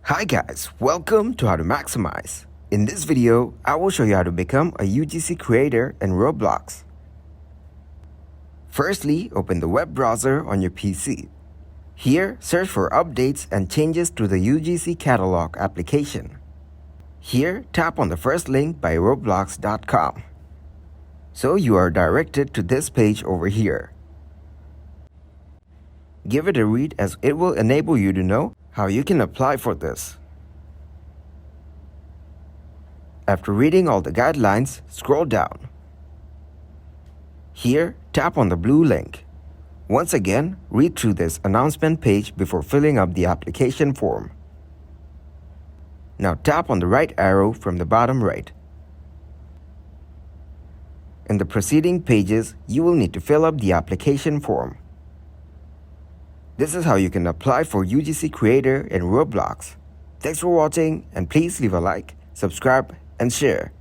Hi guys, welcome to How to Maximize. In this video, I will show you how to become a UGC creator in Roblox. Firstly, open the web browser on your PC. Here, search for updates and changes to the UGC catalog application. Here, tap on the first link by roblox.com. So you are directed to this page over here. Give it a read as it will enable you to know how you can apply for this. After reading all the guidelines, scroll down. Here, tap on the blue link. Once again, read through this announcement page before filling up the application form. Now tap on the right arrow from the bottom right. In the preceding pages, you will need to fill up the application form. This is how you can apply for UGC Creator in Roblox. Thanks for watching and please leave a like, subscribe and share.